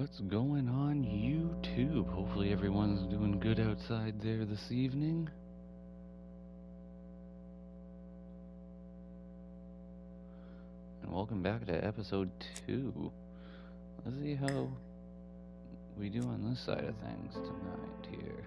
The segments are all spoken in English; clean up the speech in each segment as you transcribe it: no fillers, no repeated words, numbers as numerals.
What's going on YouTube? Hopefully everyone's doing good outside there this evening. And welcome back to episode 2. Let's see how we do on this side of things tonight here.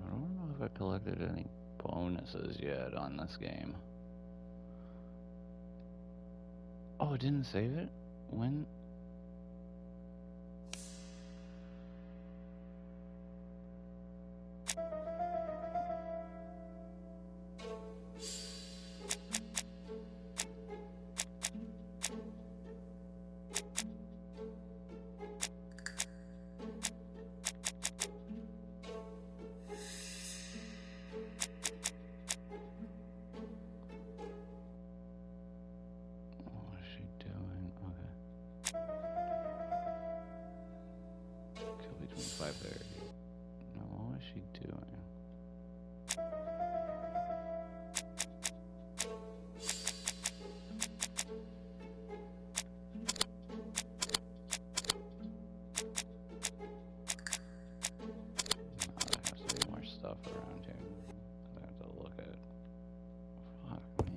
I don't know if I collected any bonuses yet on this game. Oh, it didn't save it? When? Between 5:30. No, what was she doing? There has to be more stuff around here. I have to look at. Fuck me.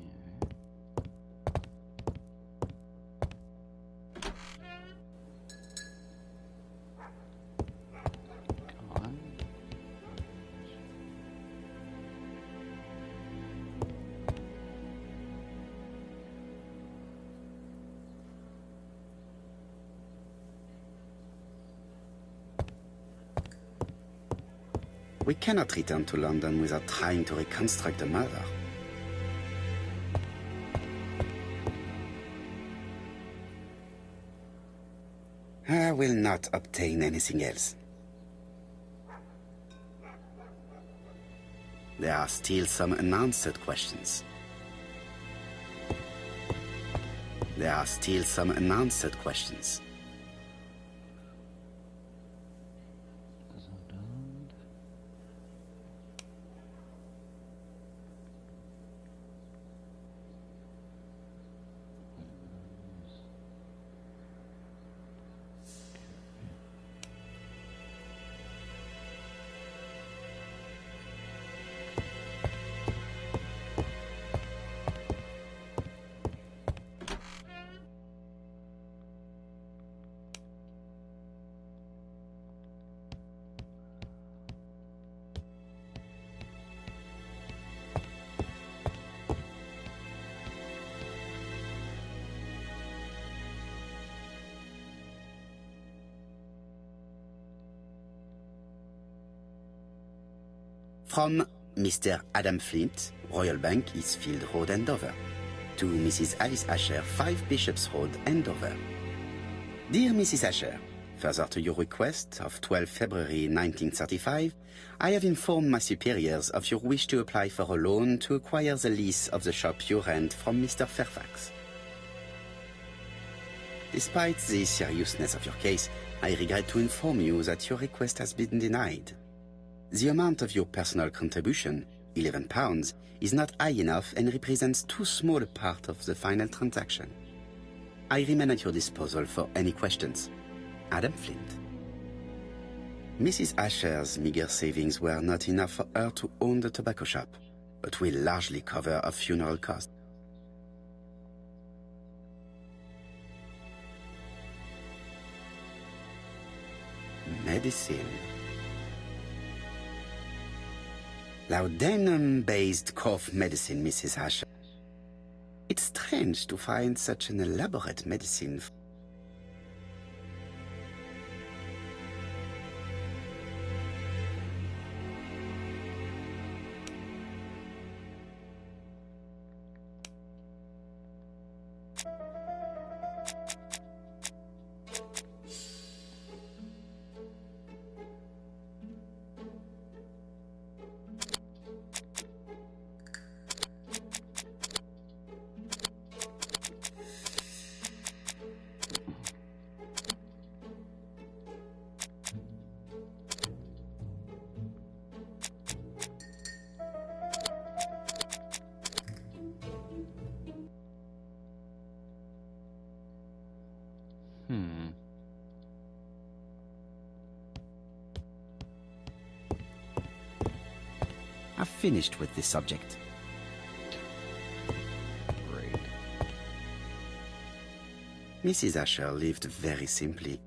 We cannot return to London without trying to reconstruct the murder. I will not obtain anything else. There are still some unanswered questions. There are still some unanswered questions. From Mr. Adam Flint, Royal Bank, Eastfield Road, Andover. To Mrs. Alice Asher, 5 Bishops Road, Andover. Dear Mrs. Asher, further to your request of 12 February 1935, I have informed my superiors of your wish to apply for a loan to acquire the lease of the shop you rent from Mr. Fairfax. Despite the seriousness of your case, I regret to inform you that your request has been denied. The amount of your personal contribution, £11, is not high enough and represents too small a part of the final transaction. I remain at your disposal for any questions. Adam Flint. Mrs. Asher's meager savings were not enough for her to own the tobacco shop, but will largely cover her funeral costs. Medicine. Laudanum-based cough medicine, Mrs. Asher. It's strange to find such an elaborate medicine. Hmm. I've finished with this subject. Great. Mrs. Asher lived very simply.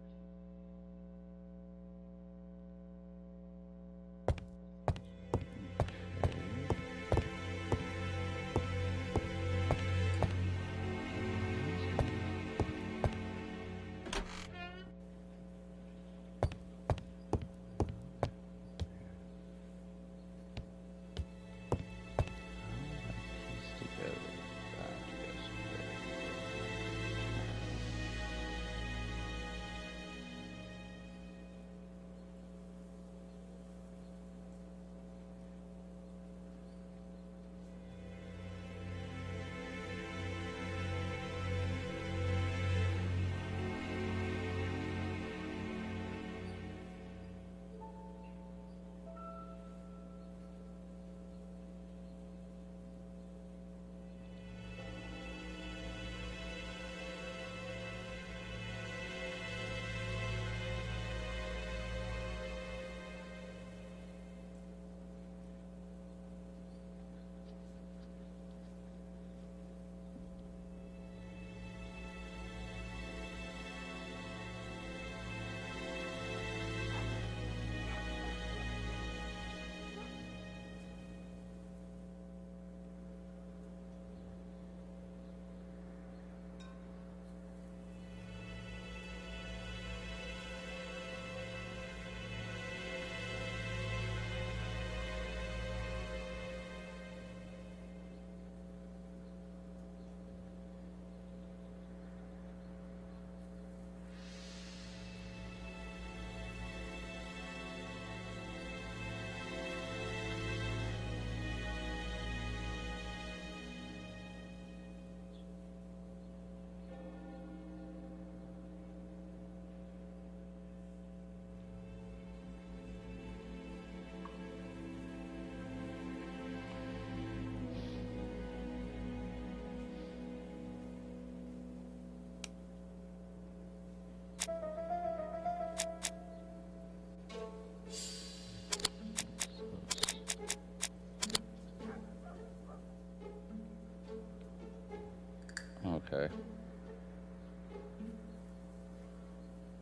Okay.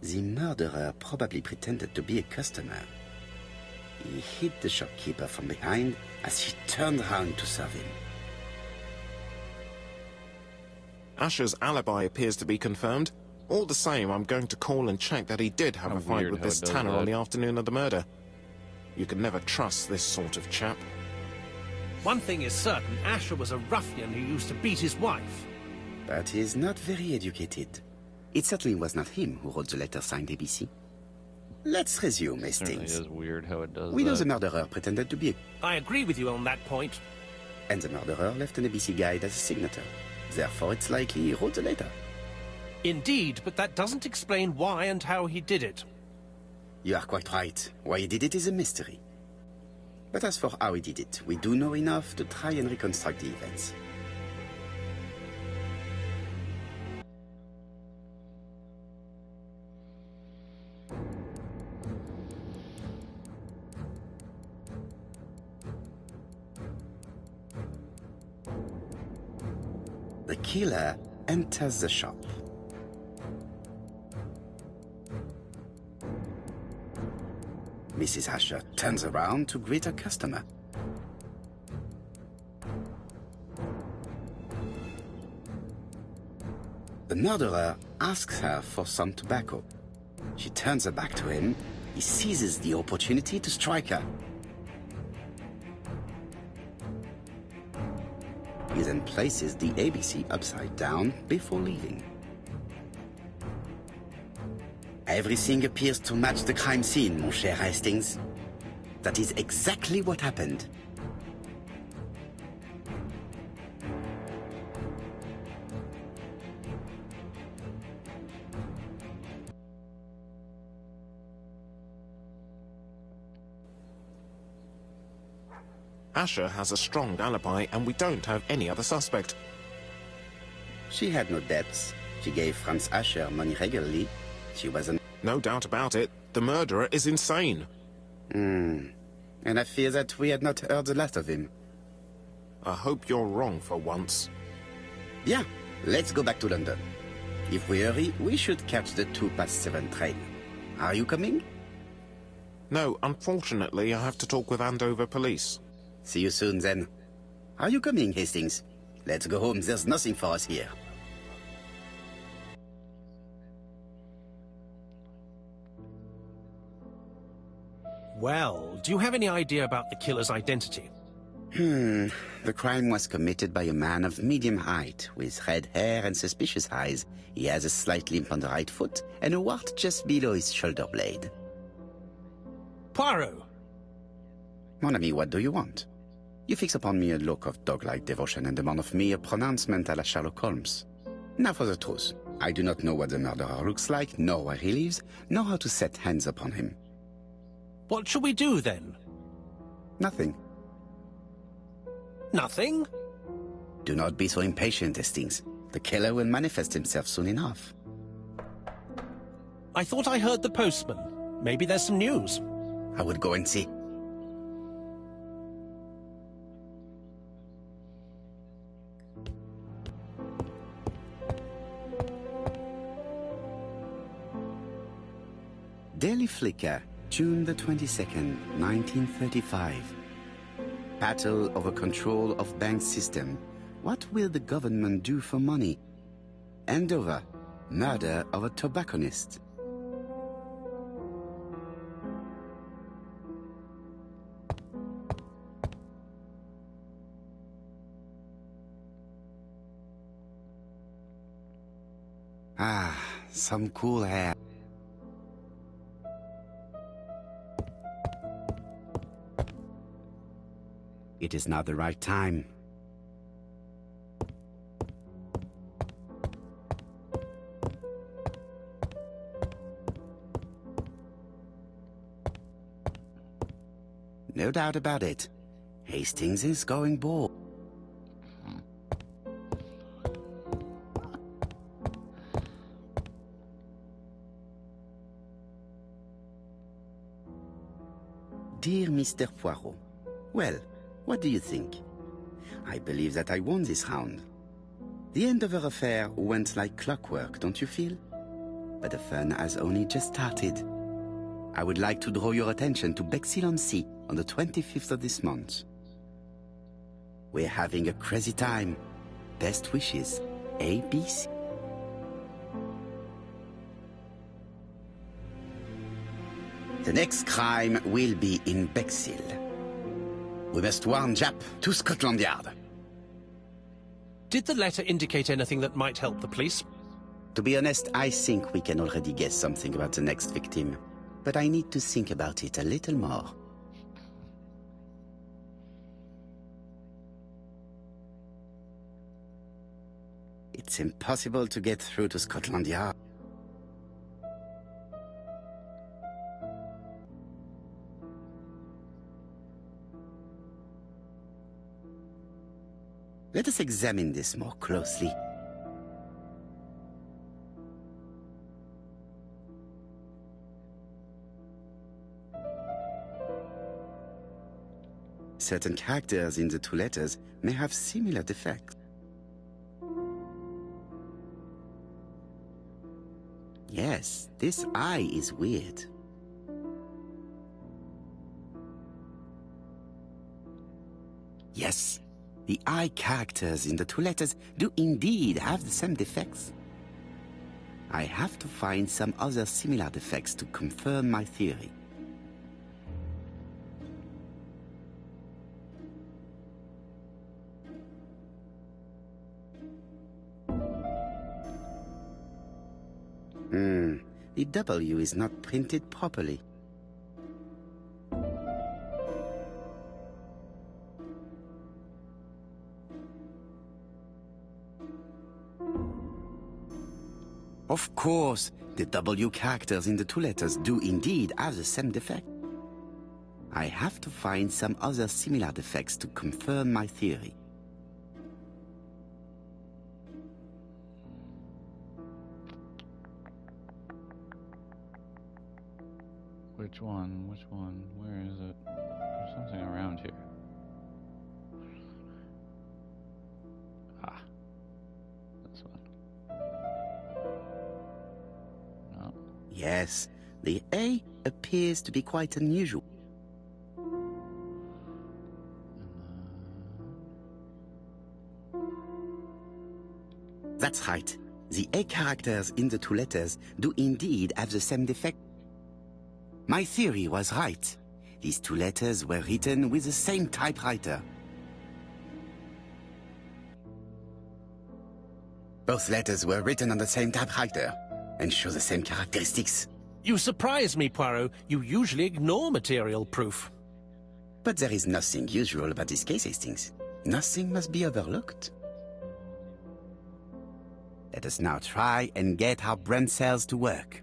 The murderer probably pretended to be a customer. He hit the shopkeeper from behind as she turned around to serve him. Asher's alibi appears to be confirmed. All the same, I'm going to call and check that he did have How a fight weird with how this it does tanner that. on the afternoon of the murder. You can never trust this sort of chap. One thing is certain, Asher was a ruffian who used to beat his wife. But he's not very educated. It certainly was not him who wrote the letter signed ABC. Let's resume, It certainly Hastings. is weird how it does We know that. the murderer pretended to be I agree with you on that point. and the murderer left an ABC guide as a signature. Therefore, it's likely he wrote the letter. Indeed, but that doesn't explain why and how he did it. You are quite right. Why he did it is a mystery. But as for how he did it, we do know enough to try and reconstruct the events. The killer enters the shop. Mrs. Asher turns around to greet a customer. The murderer asks her for some tobacco. She turns her back to him. He seizes the opportunity to strike her. He then places the ABC upside down before leaving. Everything appears to match the crime scene, mon cher Hastings. That is exactly what happened. Asher has a strong alibi, and we don't have any other suspect. She had no debts. She gave Franz Asher money regularly. She was an... No doubt about it. The murderer is insane. And I fear that we had not heard the last of him. I hope you're wrong for once. Yeah, let's go back to London. If we hurry, we should catch the 7:02 train. Are you coming? No, unfortunately, I have to talk with Andover police. See you soon, then. Are you coming, Hastings? Let's go home. There's nothing for us here. Well, do you have any idea about the killer's identity? The crime was committed by a man of medium height, with red hair and suspicious eyes. He has a slight limp on the right foot, and a wart just below his shoulder blade. Poirot! Mon ami, what do you want? You fix upon me a look of dog-like devotion and demand of me a pronouncement à la Sherlock Holmes. Now for the truth. I do not know what the murderer looks like, nor where he lives, nor how to set hands upon him. What shall we do, then? Nothing. Nothing? Do not be so impatient, Hastings. The killer will manifest himself soon enough. I thought I heard the postman. Maybe there's some news. I would go and see. Daily Flicker, June the 22nd, 1935. Battle over control of bank system. What will the government do for money? Andover, murder of a tobacconist. Ah, some cool air. It is not the right time. No doubt about it. Hastings is going bald. Dear Mr. Poirot, well, what do you think? I believe that I won this round. The Andover affair went like clockwork, don't you feel? But the fun has only just started. I would like to draw your attention to Bexhill-on-Sea on the 25th of this month. We're having a crazy time. Best wishes, ABC. The next crime will be in Bexhill. We must warn Jap to Scotland Yard. Did the letter indicate anything that might help the police? To be honest, I think we can already guess something about the next victim. But I need to think about it a little more. It's impossible to get through to Scotland Yard. Let us examine this more closely. Certain characters in the two letters may have similar defects. Yes, this I is weird. Yes, the I characters in the two letters do indeed have the same defects. I have to find some other similar defects to confirm my theory. The W is not printed properly. Of course, the W characters in the two letters do indeed have the same defect. I have to find some other similar defects to confirm my theory. Which one? Which one? Where is it? There's something around here. Ah. This one. No. Yes, the A appears to be quite unusual. That's right. The A characters in the two letters do indeed have the same defect. My theory was right. These two letters were written with the same typewriter. Both letters were written on the same typewriter and show the same characteristics. You surprise me, Poirot. You usually ignore material proof. But there is nothing usual about this case, Hastings. Nothing must be overlooked. Let us now try and get our brain cells to work.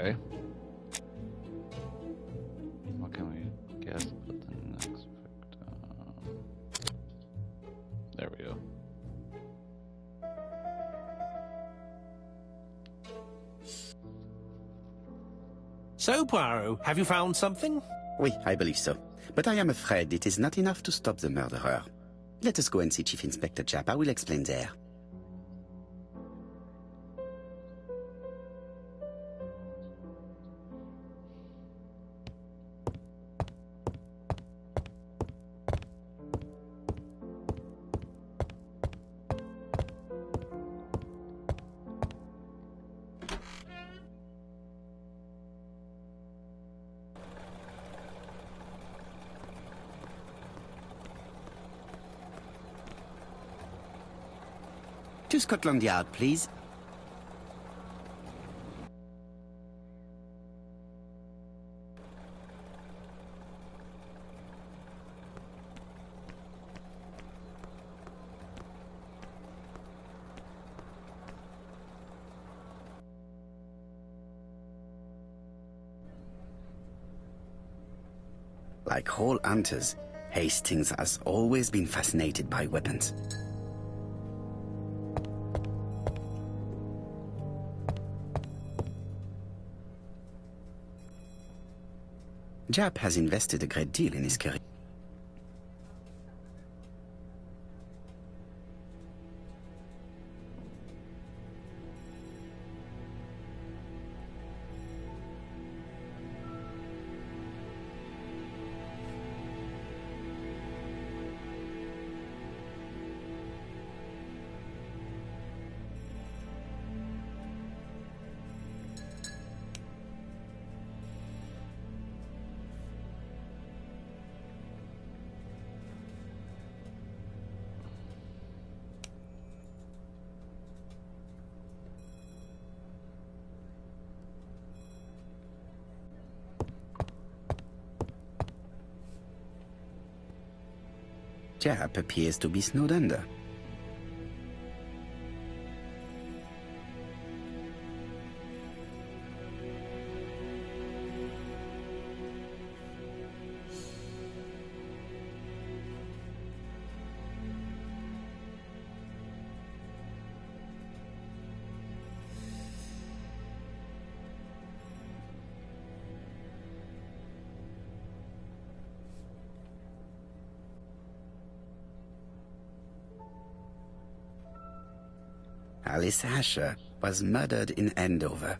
Okay. What can we guess? Put the next victim. There we go. So, Poirot, have you found something? Oui, I believe so. But I am afraid it is not enough to stop the murderer. Let us go and see Chief Inspector Japp. I will explain there. To Scotland Yard, please. Like all hunters, Hastings has always been fascinated by weapons. Japp has invested a great deal in his career. Japp appears to be snowed under. Alice Asher, was murdered in Andover.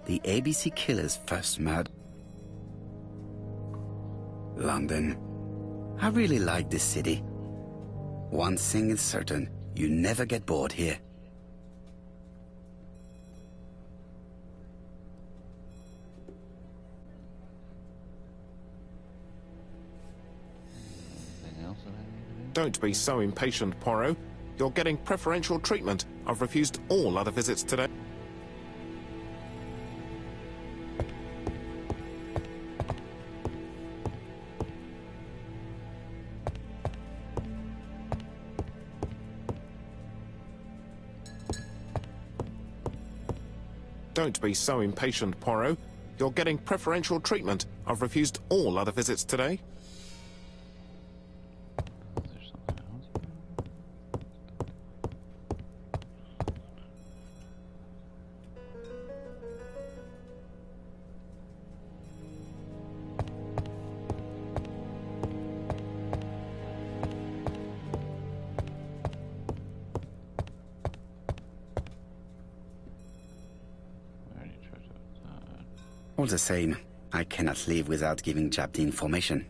The ABC killer's first murder. London. I really like this city. One thing is certain, you never get bored here. Anything else that I need to do? Don't be so impatient, Poirot. You're getting preferential treatment. I've refused all other visits today. Don't be so impatient, Poirot. You're getting preferential treatment. I've refused all other visits today. Is there something else? We already tried outside. All the same, I cannot leave without giving Jap the information.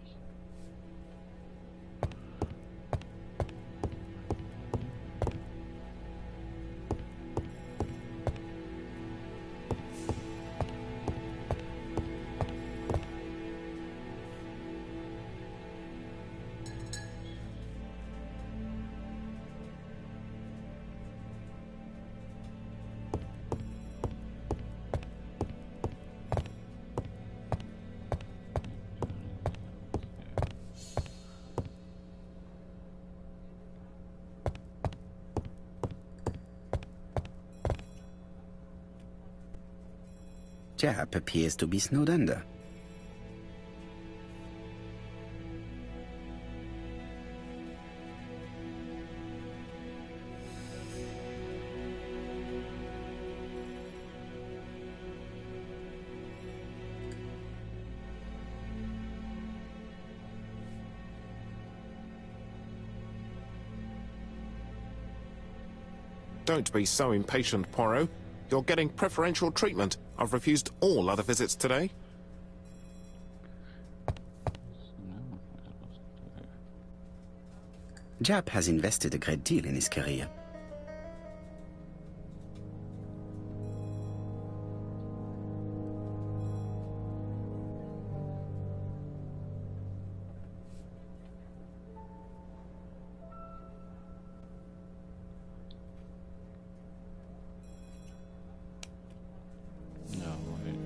Jap appears to be snowed under. Don't be so impatient, Poirot. You're getting preferential treatment. I've refused all other visits today. No, that wasn't there. Jap has invested a great deal in his career. No, wait.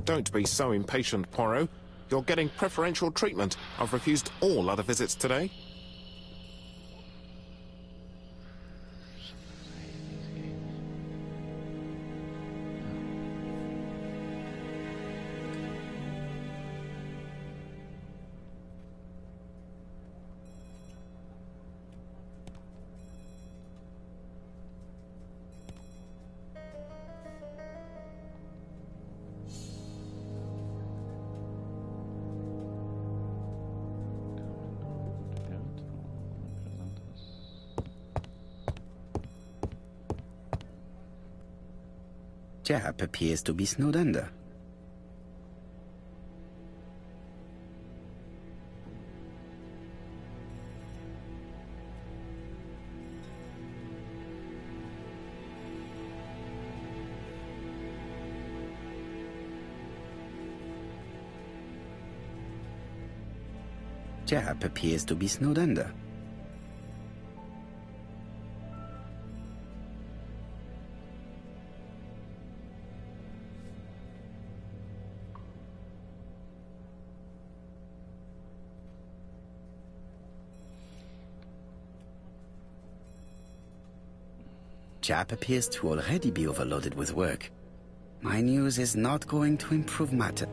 Don't be so impatient, Poirot. You're getting preferential treatment. I've refused all other visits today. Jap appears to be snowed under. Jap appears to be snowed under. Jap appears to already be overloaded with work. My news is not going to improve matter.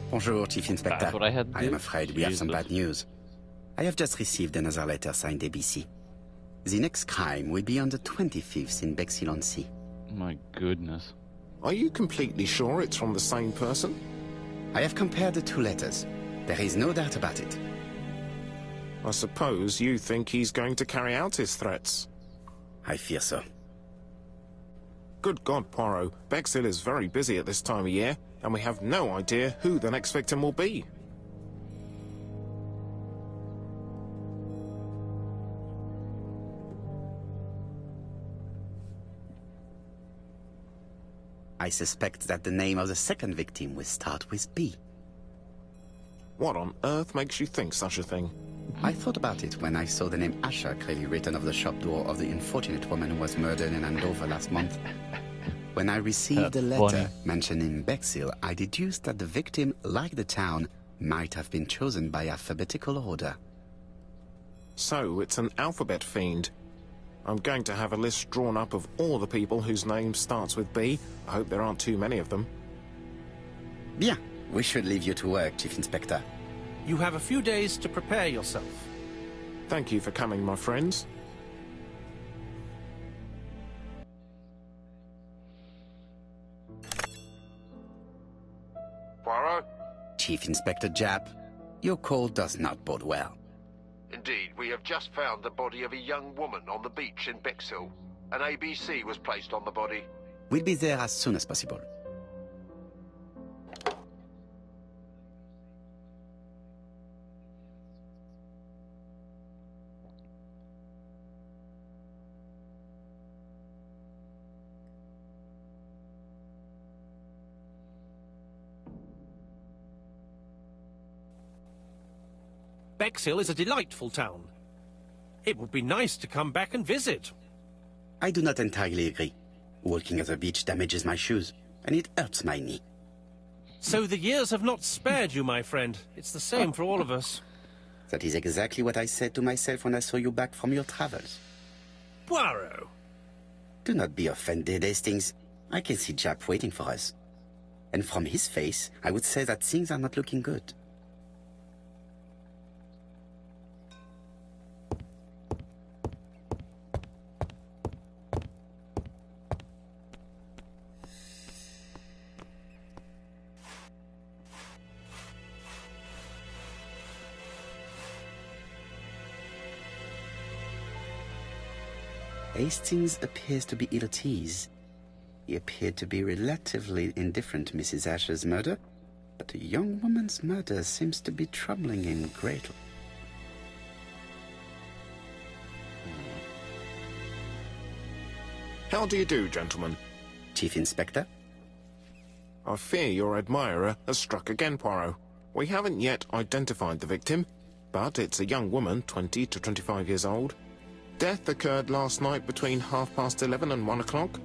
Bonjour, Chief Inspector. That's what I had to I am do? afraid we have some Jesus. bad news. I have just received another letter signed ABC. The next crime will be on the 25th in Bexhill-on-Sea. My goodness. Are you completely sure it's from the same person? I have compared the two letters. There is no doubt about it. I suppose you think he's going to carry out his threats. I fear so. Good God, Poirot. Bexhill is very busy at this time of year, and we have no idea who the next victim will be. I suspect that the name of the second victim will start with B. What on earth makes you think such a thing? I thought about it when I saw the name Asher clearly written over the shop door of the unfortunate woman who was murdered in Andover last month. When I received the That's letter funny. mentioning Bexhill, I deduced that the victim, like the town, might have been chosen by alphabetical order. So, it's an alphabet fiend. I'm going to have a list drawn up of all the people whose name starts with B. I hope there aren't too many of them. Bien, we should leave you to work, Chief Inspector. You have a few days to prepare yourself. Thank you for coming, my friends. Poirot? Chief Inspector Jap, your call does not bode well. Indeed, we have just found the body of a young woman on the beach in Bexhill. An ABC was placed on the body. We'll be there as soon as possible. Bexhill is a delightful town. It would be nice to come back and visit. I do not entirely agree. Walking at the beach damages my shoes, and it hurts my knee. So the years have not spared you, my friend. It's the same for all of us. That is exactly what I said to myself when I saw you back from your travels. Poirot! Do not be offended, Hastings. I can see Jap waiting for us. And from his face, I would say that things are not looking good. Hastings appears to be ill at ease. He appeared to be relatively indifferent to Mrs. Asher's murder, but a young woman's murder seems to be troubling him greatly. How do you do, gentlemen? Chief Inspector? I fear your admirer has struck again, Poirot. We haven't yet identified the victim, but it's a young woman, 20 to 25 years old. Death occurred last night between 11:30 and 1 o'clock.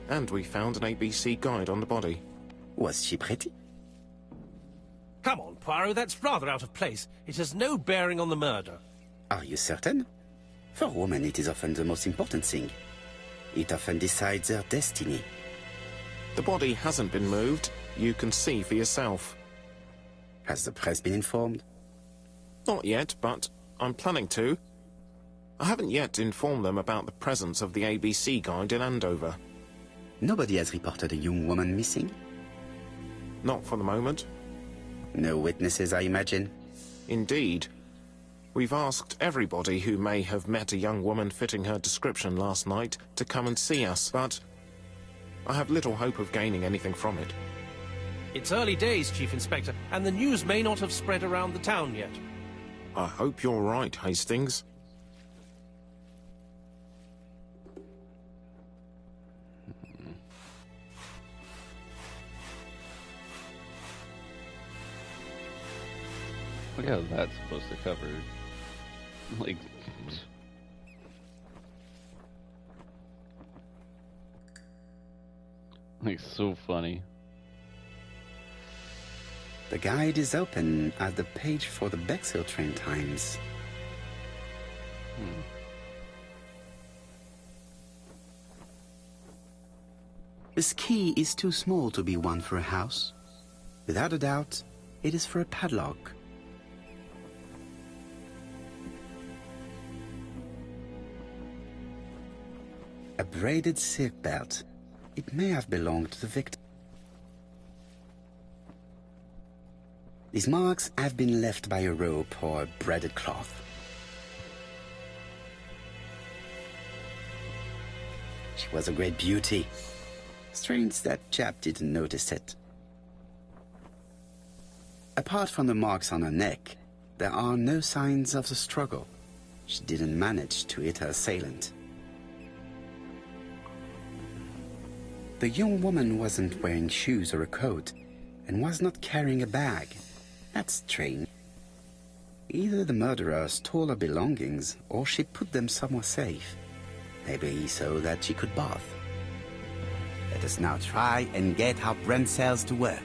And we found an ABC guide on the body. Was she pretty? Come on, Poirot, that's rather out of place. It has no bearing on the murder. Are you certain? For a woman, it is often the most important thing. It often decides her destiny. The body hasn't been moved. You can see for yourself. Has the press been informed? Not yet, but I'm planning to. I haven't yet informed them about the presence of the ABC guide in Andover. Nobody has reported a young woman missing? Not for the moment. No witnesses, I imagine. Indeed. We've asked everybody who may have met a young woman fitting her description last night to come and see us, but I have little hope of gaining anything from it. It's early days, Chief Inspector, and the news may not have spread around the town yet. I hope you're right, Hastings. Look how that's supposed to cover. Like. Like, so funny. The guide is open at the page for the Bexhill train times. This key is too small to be one for a house. Without a doubt, it is for a padlock. A braided silk belt. It may have belonged to the victim. These marks have been left by a rope or a braided cloth. She was a great beauty. Strange that chap didn't notice it. Apart from the marks on her neck, there are no signs of the struggle. She didn't manage to hit her assailant. The young woman wasn't wearing shoes or a coat, and was not carrying a bag. That's strange. Either the murderer stole her belongings, or she put them somewhere safe. Maybe so that she could bath. Let us now try and get our brain cells to work.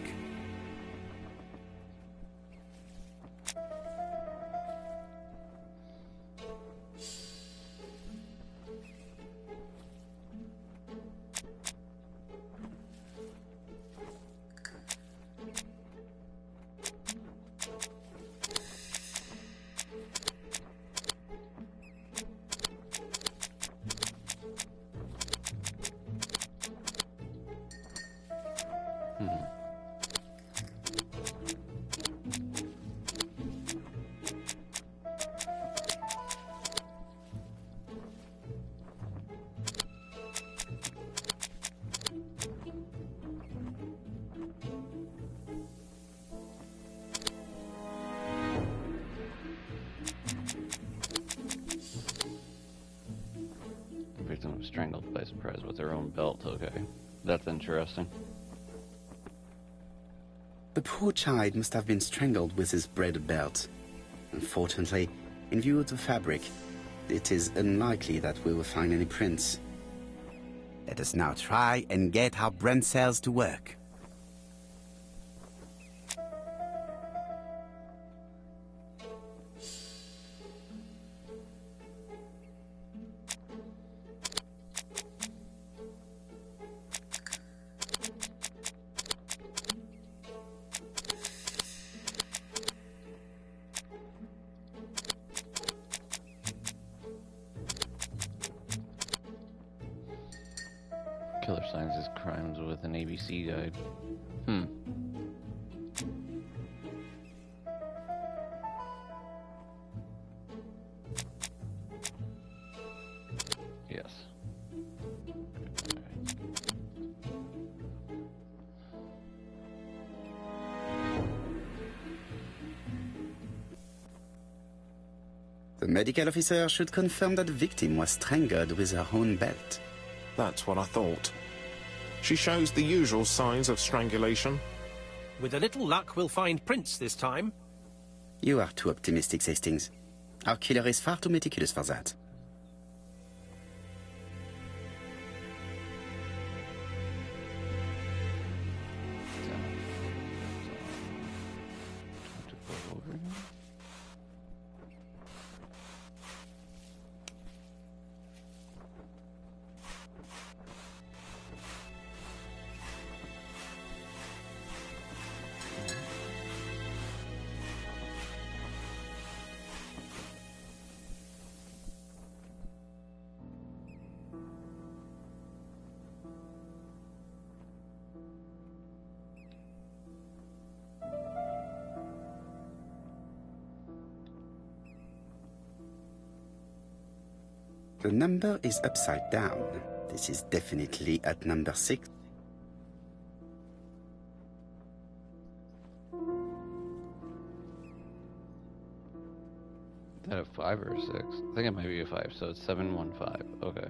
Victim was strangled by surprise with her own belt. Okay, that's interesting. The poor child must have been strangled with his braided belt. Unfortunately, in view of the fabric, it is unlikely that we will find any prints. Let us now try and get our brain cells to work. Killer signs his crimes with an ABC guide. Yes. The medical officer should confirm that the victim was strangled with her own belt. That's what I thought. She shows the usual signs of strangulation. With a little luck, we'll find prints this time. You are too optimistic, Hastings. Our killer is far too meticulous for that. The number is upside down. This is definitely at number 6. Is that a 5 or a 6? I think it might be a 5, so it's 715. Okay.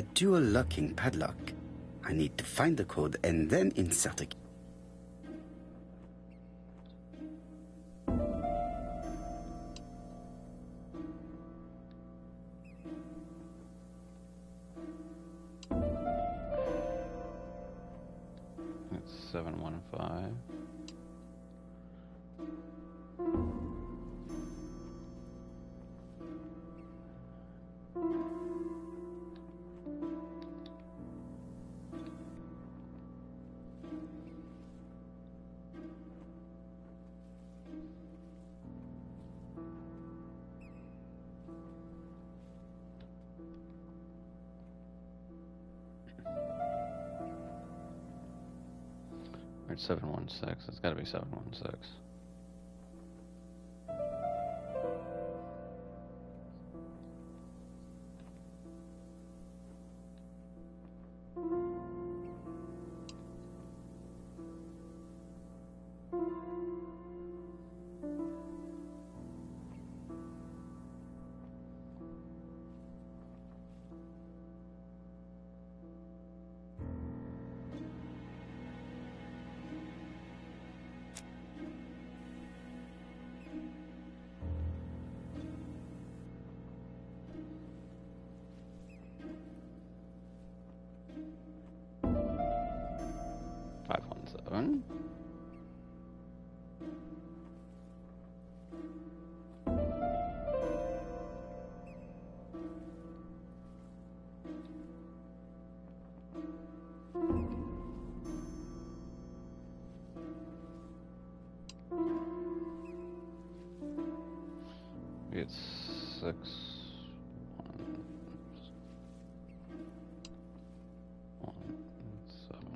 a dual locking padlock. I need to find the code and then insert a key. That's 715. Or it's 716. It's got to be 716. Seven. It's 6, 1, 7.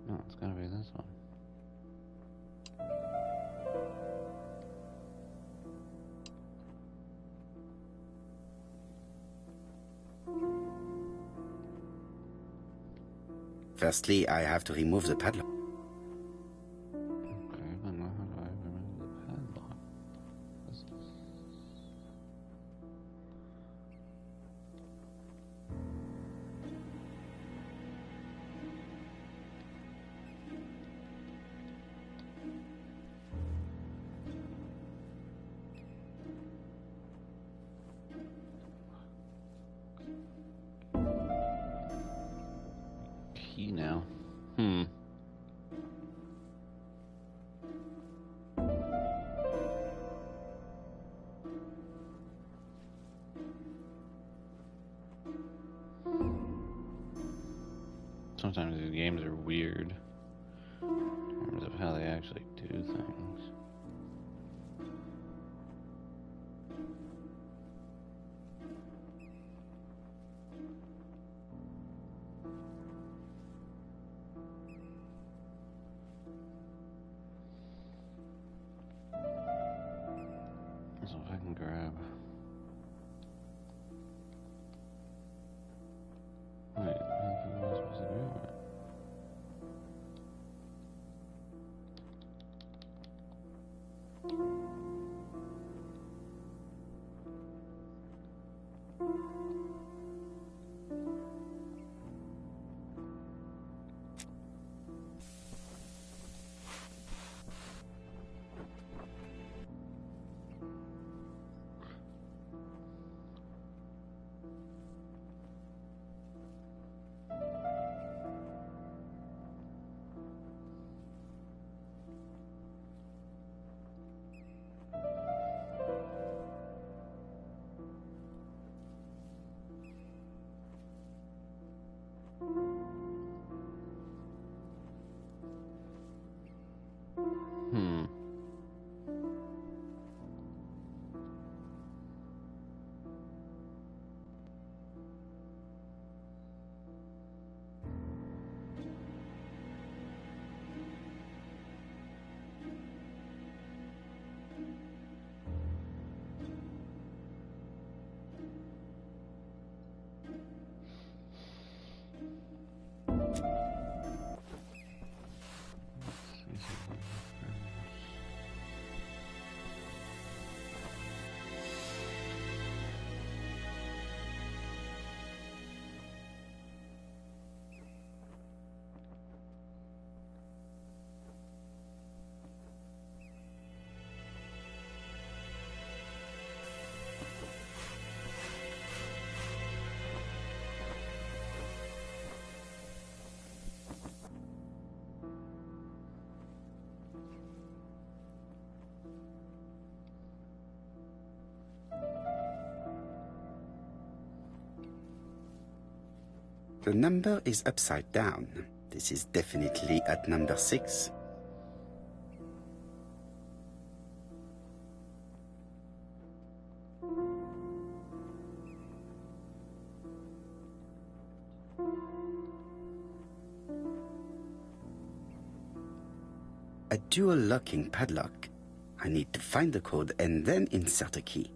No, it's gotta be this one. Firstly, I have to remove the padlock. Okay, then how do I remove the padlock? Key now. Sometimes these games are weird in terms of how they actually do things. So if I can grab... Wait, what am I supposed to do with it? The number is upside down. This is definitely at number 6. A dual locking padlock. I need to find the code and then insert a key.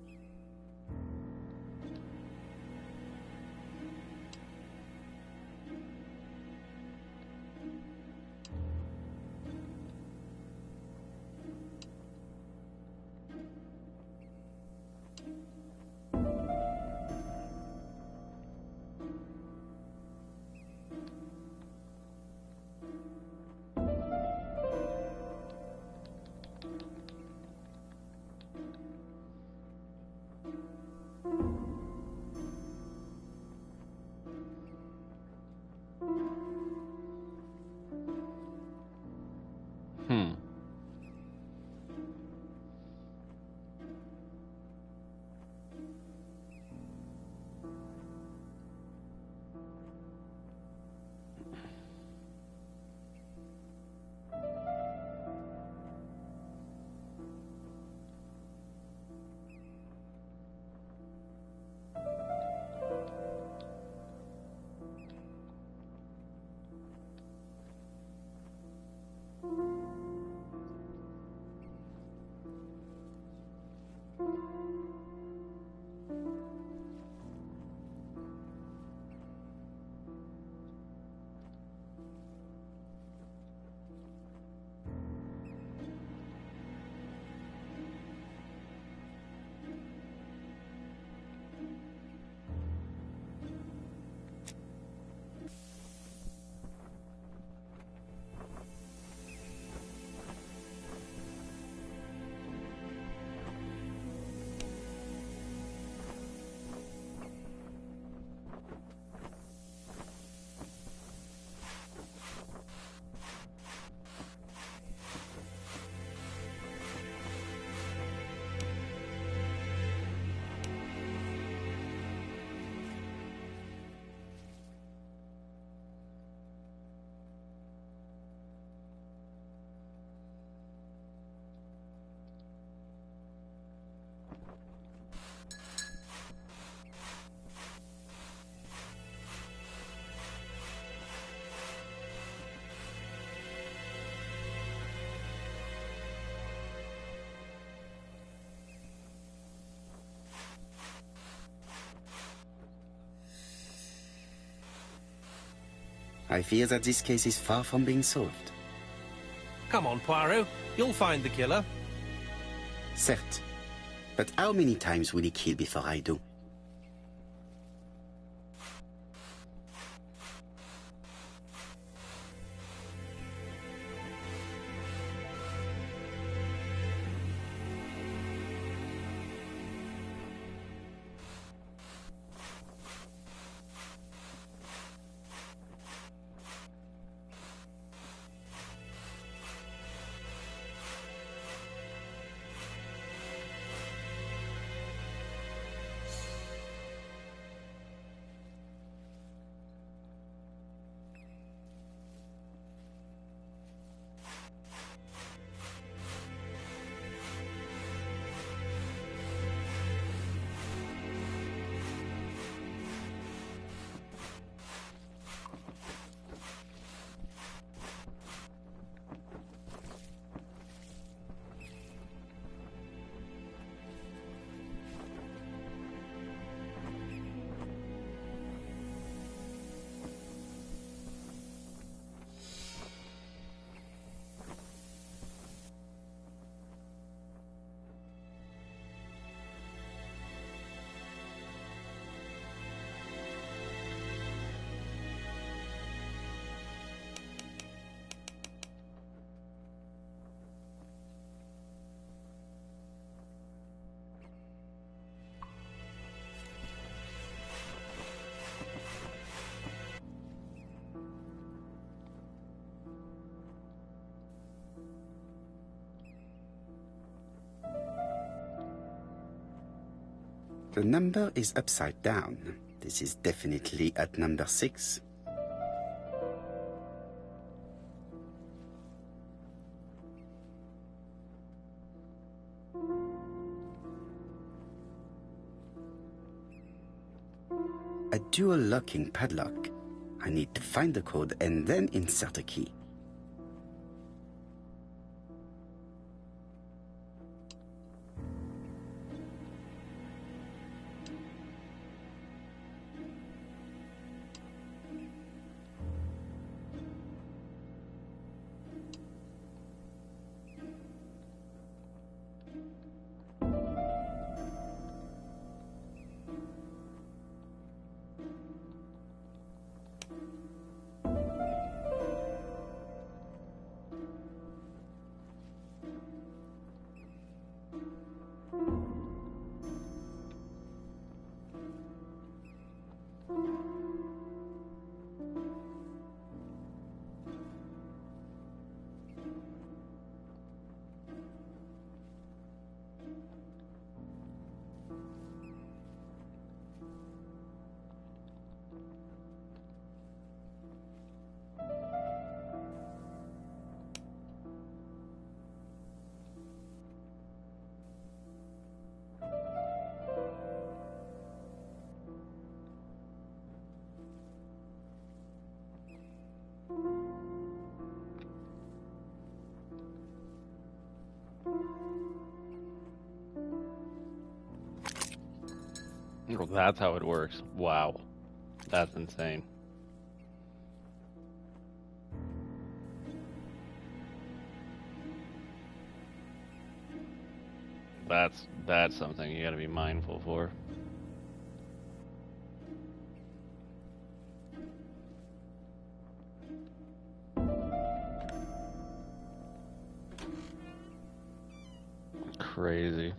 I fear that this case is far from being solved. Come on, Poirot. You'll find the killer. Certes. But how many times will he kill before I do? The number is upside down. This is definitely at number 6. dual locking padlock. I need to find the code and then insert a key. Well, that's how it works. Wow. That's insane. That's something you gotta be mindful for. Crazy.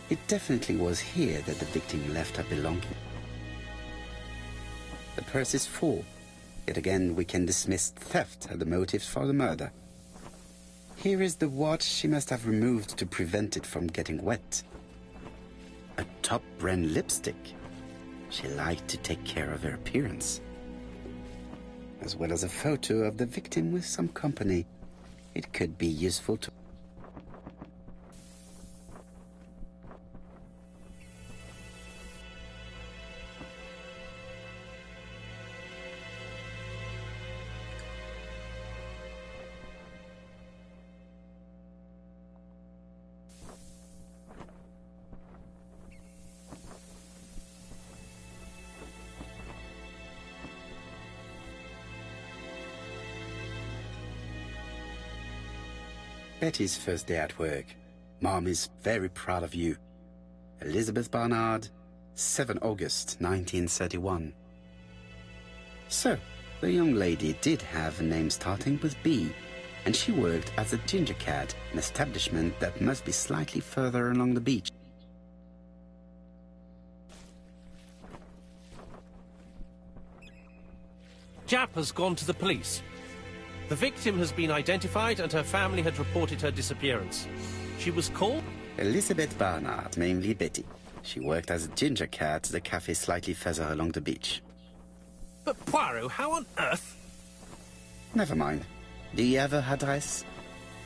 It definitely was here that the victim left her belongings. The purse is full. Yet again, we can dismiss theft as the motive for the murder. Here is the watch she must have removed to prevent it from getting wet. A top-brand lipstick. She liked to take care of her appearance. As well as a photo of the victim with some company. It could be useful to... Betty's first day at work. Mom is very proud of you. Elizabeth Barnard, 7 August 1931. So, the young lady did have a name starting with B, and she worked as a ginger cat, an establishment that must be slightly further along the beach. Jap has gone to the police. The victim has been identified and her family had reported her disappearance. She was called Elizabeth Barnard, mainly Betty. She worked as a ginger cat at the cafe slightly further along the beach. But Poirot, how on earth? Never mind. Do you have her address?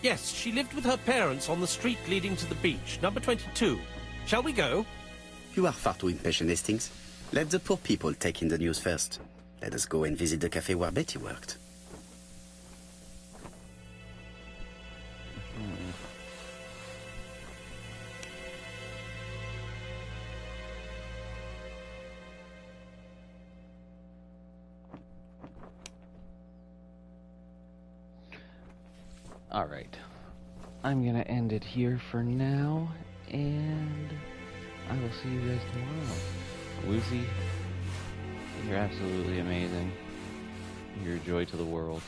Yes, she lived with her parents on the street leading to the beach, number 22. Shall we go? You are far too impatient, Hastings. Let the poor people take in the news first. Let us go and visit the cafe where Betty worked. Alright. I'm gonna end it here for now, and I will see you guys tomorrow. Lucy, you're absolutely amazing. You're a joy to the world.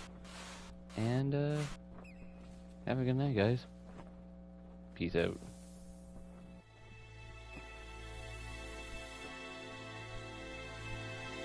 And, have a good night, guys. Peace out.